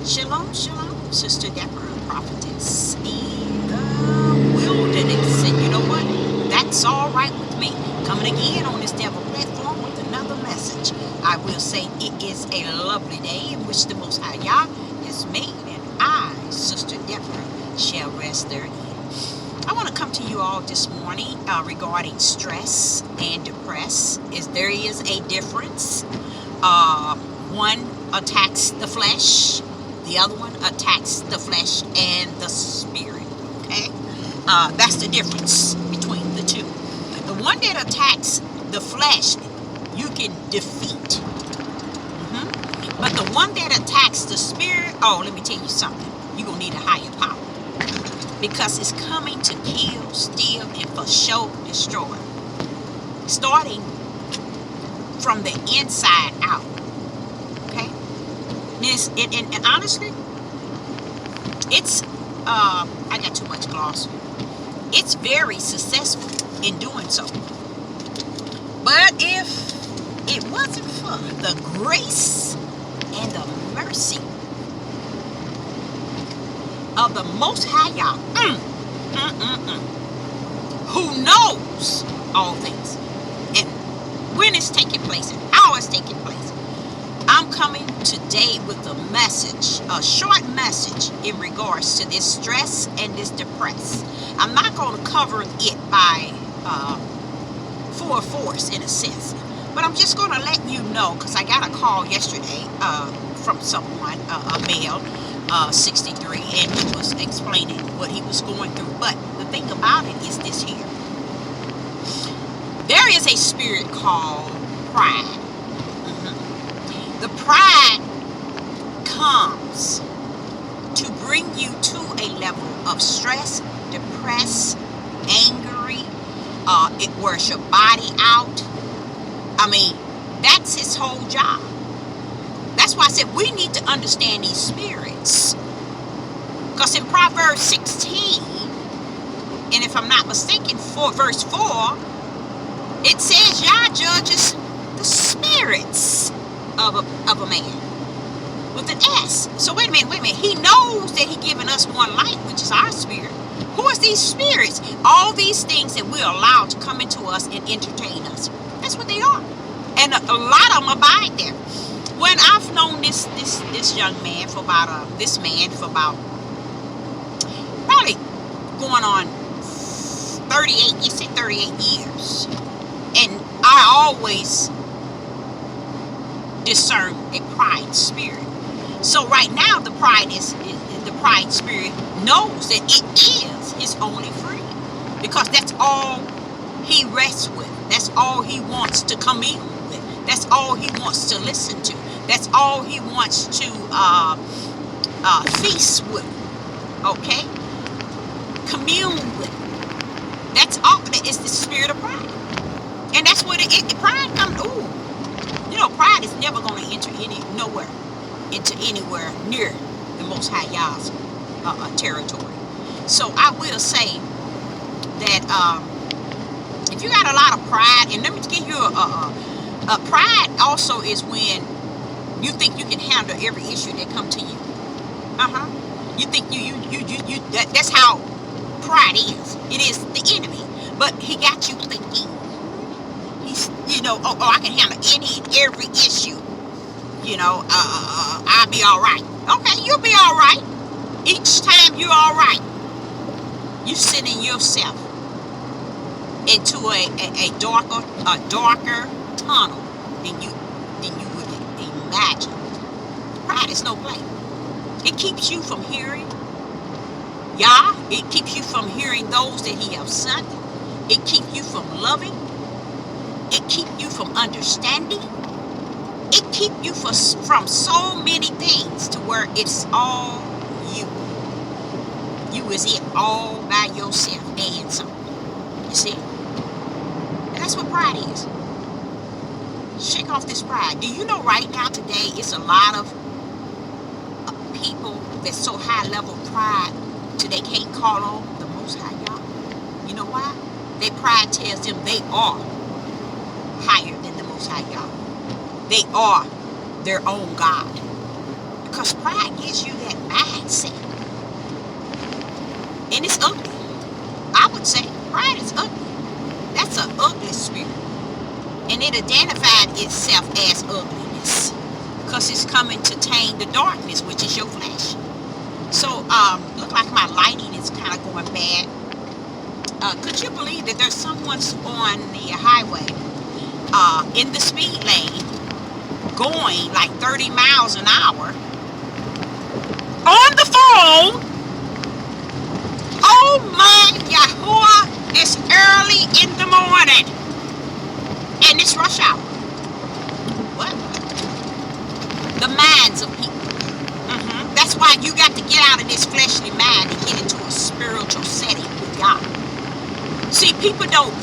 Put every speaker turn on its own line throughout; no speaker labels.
Shalom, shalom, Sister Deborah, prophetess in the wilderness. And you know what? That's all right with me. Coming again on this Devil platform with another message. I will say it is a lovely day in which the Most High Yah has made, and I, Sister Deborah, shall rest therein. I want to come to you all this morning regarding stress and depress. There is a difference. One attacks the flesh. The other one attacks the flesh and the spirit. Okay? That's the difference between the two. The one that attacks the flesh, you can defeat. But the one that attacks the spirit, oh, let me tell you something. You're going to need a higher power. Because it's coming to kill, steal, and for sure destroy. Starting from the inside out. Okay? And honestly, it's, I got too much gloss. It's very successful in doing so. But if it wasn't for the grace and the mercy of the Most High Yah, who knows all things, and when it's taking place and how it's taking place, I'm coming today with a message, a short message in regards to this stress and this depress. I'm not going to cover it by full force in a sense, but I'm just going to let you know, because I got a call yesterday from someone, a male, 63, and he was explaining what he was going through. But the thing about it is this here. There is a spirit called pride. The pride comes to bring you to a level of stress, depressed, angry. It wears your body out. I mean, that's his whole job. That's why I said we need to understand these spirits. Because in Proverbs 16, and if I'm not mistaken, verse 4, it says Yah judges the spirits of a man with an S. So wait a minute. He knows that he given us one light, which is our spirit. Who is these spirits? All these things that we're allowed to come into us and entertain us. That's what they are. And a lot of them abide there. When I've known this young man for about probably going on 38 years, and I always discern a pride spirit. So right now the pride spirit knows that it is his only friend, because that's all he rests with. That's all he wants to come in with. That's all he wants to listen to. That's all he wants to feast with. Okay? Commune with. That's all. It's the spirit of pride. And that's what pride comes. Ooh. You know, pride is never going to enter anywhere near the Most High Yah's territory. So I will say that if you got a lot of pride, and let me give you a pride also is when you think you can handle every issue that come to you. You think that's how pride is. It is the enemy. But he got you thinking, I can handle any and every issue. I'll be all right. Okay, you'll be all right. Each time you're all right, you sending yourself into a darker tunnel than you would imagine. Pride is no play. It keeps you from hearing Yah. It keeps you from hearing those that he has sent. It keeps you from loving. It keeps you from understanding. It keeps you from so many things to where it's all you. You is it all by yourself and something. You see? And that's what pride is. Shake off this pride. Do you know right now today it's a lot of people that's so high level pride till they can't call on the Most High Yah? You know why? Their pride tells them they are higher than the Most High Yah. They are their own God. Because pride gives you that mindset. And it's ugly. I would say pride is ugly. That's an ugly spirit. And it identified itself as ugliness. Because it's coming to taint the darkness, which is your flesh. So, look like my lighting is kind of going bad. Could you believe that there's someone on the highway in the speed lane going like 30 miles an hour on the phone? Oh my Yahuwah, it's early in the morning and it's rush hour. What? The minds of people. That's why you got to get out of this fleshly mind and get into a spiritual setting with God. See, people don't,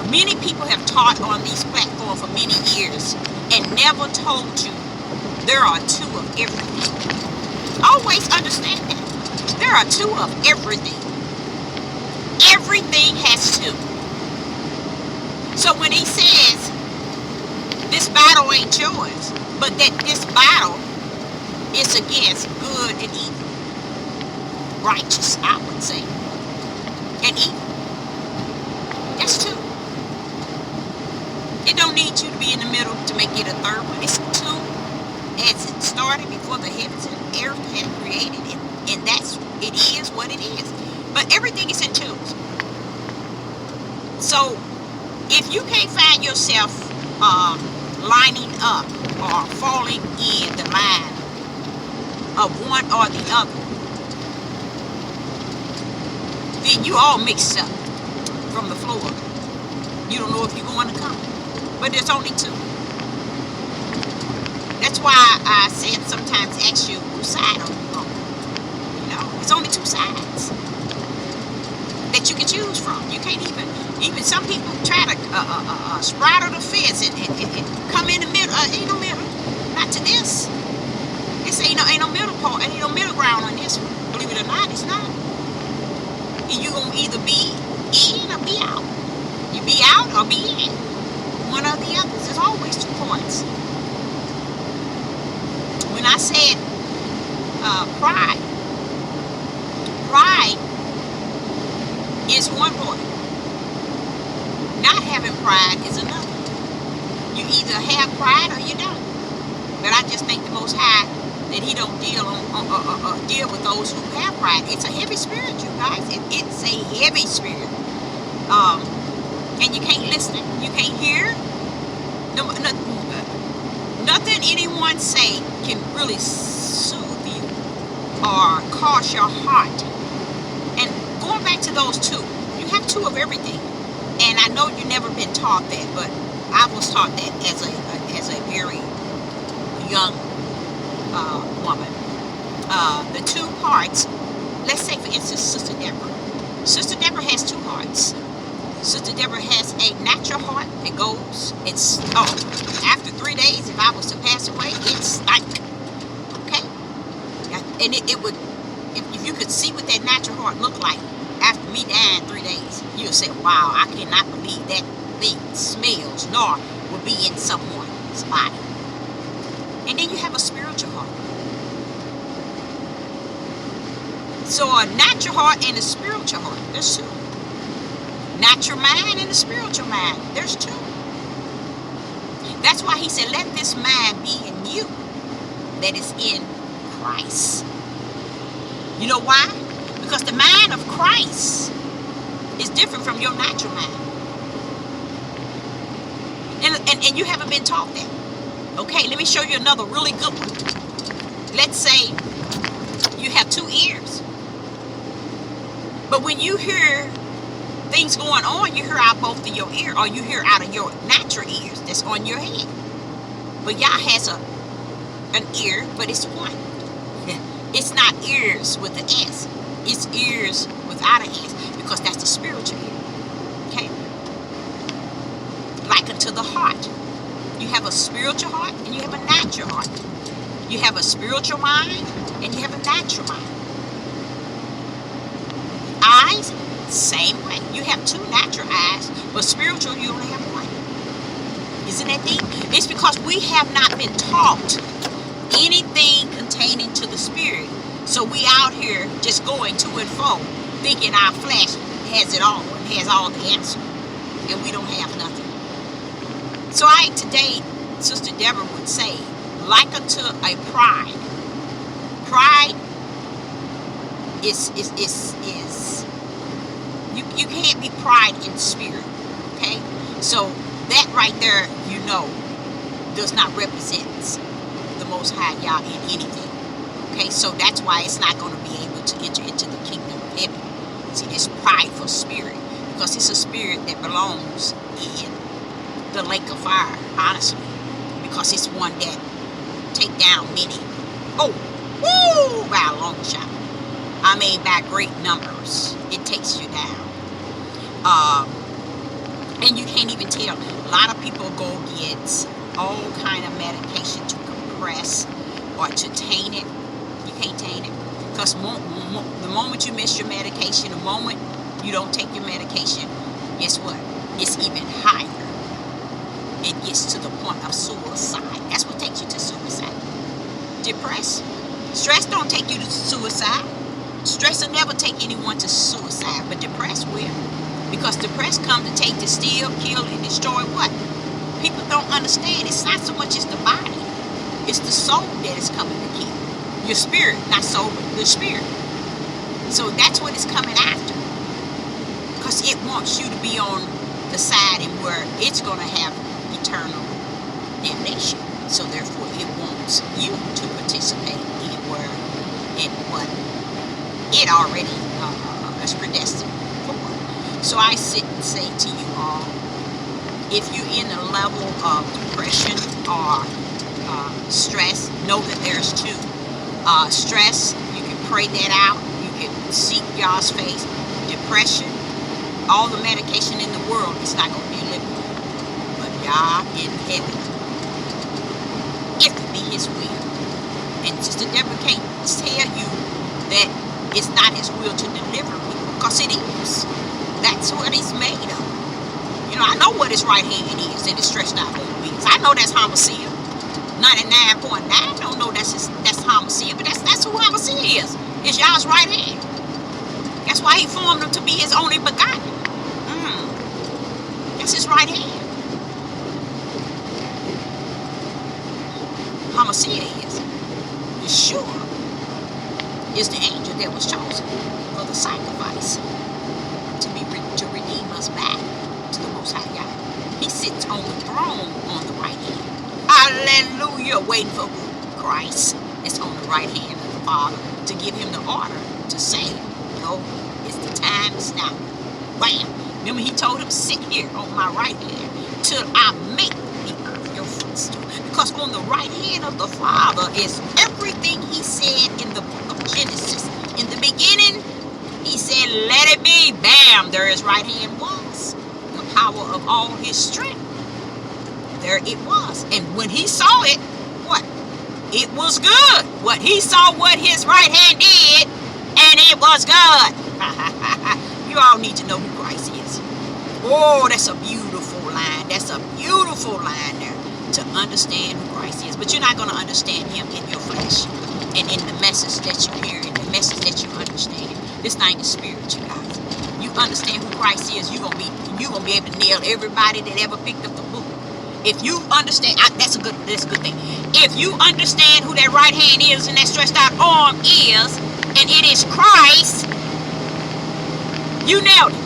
many people have taught on these platforms for many years and never told you there are two of everything. Always understand that. There are two of everything. Everything has two. So when he says, this battle ain't yours, but that this battle is against good and evil. Righteous, I would say. And evil. That's two. It don't need you to be in the middle to make it a third one. It's two as it started before the heavens and earth had created it. And that's, it is what it is. But everything is in twos. So, if you can't find yourself lining up or falling in the line of one or the other, then you all mixed up from the floor. You don't know if you're going to come. But there's only two. That's why I said sometimes ask you whose side are you on. You know, it's only two sides that you can choose from. You can't even some people try to straddle the fence and come in the middle. Ain't no middle. Not to this. This ain't no middle part. Ain't no middle ground on this one. Believe it or not, it's not. And you gonna either be in or be out. You be out or be in. One or the other. There's always two points. When I said pride is one point. Not having pride is another. You either have pride or you don't. But I just think the Most High that He don't deal with those who have pride. It's a heavy spirit, you guys. It's a heavy spirit. And you can't listen. You can't hear. Nothing anyone say can really soothe you or cause your heart. And going back to those two, you have two of everything. And I know you've never been taught that, but I was taught that as a very young woman. The two parts. Let's say, for instance, Sister Deborah. Sister Deborah has two hearts. Sister Deborah has a natural heart that goes. It's after 3 days, if I was to pass away, it stank. Okay, and it would. If you could see what that natural heart looked like after me dying 3 days, you'll say, wow, I cannot believe that thing smells nor will be in someone's body. And then you have a spiritual heart. So a natural heart and a spiritual heart, there's two. Natural mind and a spiritual mind, there's two. That's why he said, let this mind be in you that is in Christ. You know why? Because the mind of Christ is different from your natural mind. And you haven't been taught that. Okay, let me show you another really good one. Let's say you have 2 ears. But when you hear things going on, you hear out both of your ears, or you hear out of your natural ears that's on your head. But Yah has an ear, but it's one. It's not ears with an S. It's ears without an S, because that's the spiritual ear. Okay? Like unto the heart. You have a spiritual heart and you have a natural heart. You have a spiritual mind and you have a natural mind. Eyes, same way. You have 2 natural eyes, but spiritual you only have 1. Isn't that deep? It's because we have not been taught anything containing pertaining to the spirit. So we out here just going to and fro, thinking our flesh has it all and has all the answer, and we don't have nothing. So today, Sister Deborah would say, like unto a pride. Pride is you can't be pride in spirit. Okay? So that right there, does not represent the Most High Yah in anything. Okay, so that's why it's not going to be able to enter into the kingdom of heaven. See, this prideful spirit, because it's a spirit that belongs in the lake of fire, honestly, because it's one that take down many. Oh, woo, by a long shot. I mean, by great numbers, it takes you down. And you can't even tell. A lot of people go get all kind of medication to compress or to taint it. You can't taint it, because the moment you miss your medication, the moment you don't take your medication, guess what? It's even higher. It gets to the point of suicide. That's what takes you to suicide. Depressed. Stress don't take you to suicide. Stress will never take anyone to suicide, but depressed will. Because depressed come to take, to steal, kill, and destroy what? People don't understand. It's not so much as the body. It's the soul that is coming to kill. Your spirit, not soul, but the spirit. So that's what it's coming after. Because it wants you to be on the side and where it's going to have eternal damnation. So therefore it wants you to participate in what it already is predestined for. So I sit and say to you all, if you're in a level of depression or stress, know that there's two. Stress, you can pray that out. You can seek God's face. Depression, all the medication in the world is not going to deliver you. But God in heaven, if it be His will. And Sister Deborah can't tell you that it's not His will to deliver people, because it is. That's what He's made of. I know what His right hand is, and His stretched out arm is. I know that's Hamashiach. 99.9 don't know that's Hamashiach, but that's who Hamashiach is. It's y'all's right hand. That's why He formed Him to be His only begotten. That's His right hand. Hamashiach is. Yeshua is the angel that was chosen for the sacrifice to redeem us back to the Most High God. He sits on the throne on the right hand. Hallelujah, waiting for Christ. It's on the right hand of the Father to give Him the order to say, no, it's the time, it's now. Bam. Remember He told Him, sit here on my right hand till I make the earth your footstool. Because on the right hand of the Father is everything He said in the book of Genesis. In the beginning, He said, let it be. Bam, there His right hand was. The power of all His strength. There it was. And when He saw it, what? It was good. What He saw, what His right hand did, and it was good. You all need to know who Christ is. Oh, that's a beautiful line. That's a beautiful line there, to understand who Christ is. But you're not going to understand Him in your flesh and in the message that you hear and the message that you understand. This thing is spiritual, guys. You understand who Christ is, you're gonna be able to nail everybody that ever picked up the book. If you understand, that's a good thing. If you understand who that right hand is and that stretched out arm is, and it is Christ, you nailed it.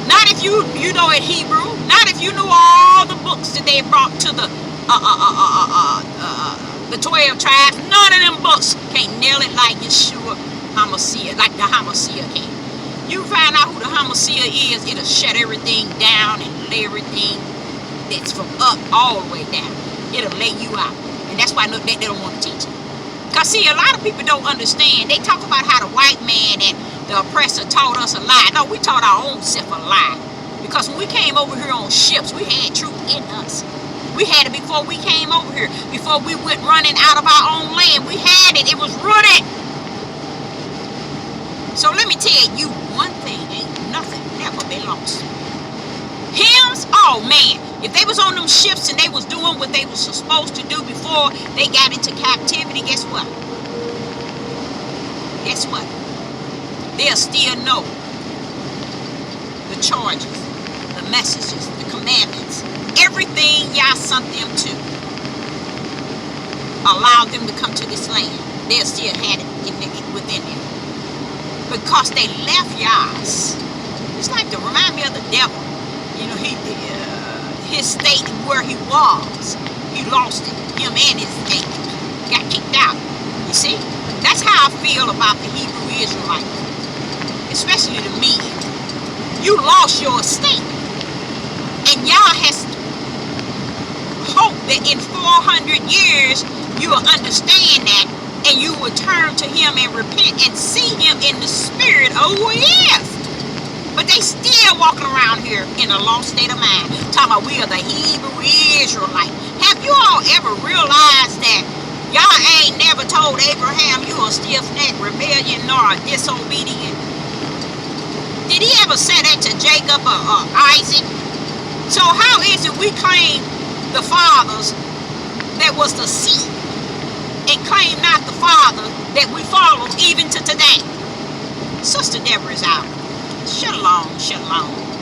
Not if you know it Hebrew, not if you knew all the books that they brought to the 12 tribes. None of them books can't nail it like Yeshua Hamashiach, like the Hamashiach can. You find out who the Hamashiach is, it'll shut everything down and lay everything that's from up all the way down. It'll lay you out. And that's why they don't want to teach it. Because see, a lot of people don't understand. They talk about how the white man and the oppressor taught us a lie. No, we taught our own self a lie. Because when we came over here on ships, we had truth in us. We had it before we came over here. Before we went running out of our own land. We had it. It was rooted. So let me tell you one thing. Ain't nothing never been lost. Hymns? Oh man. If they was on them ships and they was doing what they was supposed to do before they got into captivity, guess what? Guess what? They'll still know the charges, the messages, the commandments, everything y'all sent them to, allowed them to come to this land. They'll still have it within them. Because they left y'all. It's like to remind me of the devil. You know, his state where he was, he lost it. Him and his state got kicked out. You see? That's how I feel about the Hebrew Israelites, especially the men. You lost your estate, and y'all has hope that in 400 years you will understand that, and you will turn to him and repent and see him in the spirit of who he is. But they still walking around here in a lost state of mind, talking about we are the Hebrew Israelite. Have you all ever realized that y'all ain't never told Abraham you a stiff-necked rebellion nor a disobedient? Did he ever say that to Jacob or Isaac? So how is it we claim the fathers that was the seed and claim not the father that we follow even to today? Sister Deborah is out. Shalom, shalom.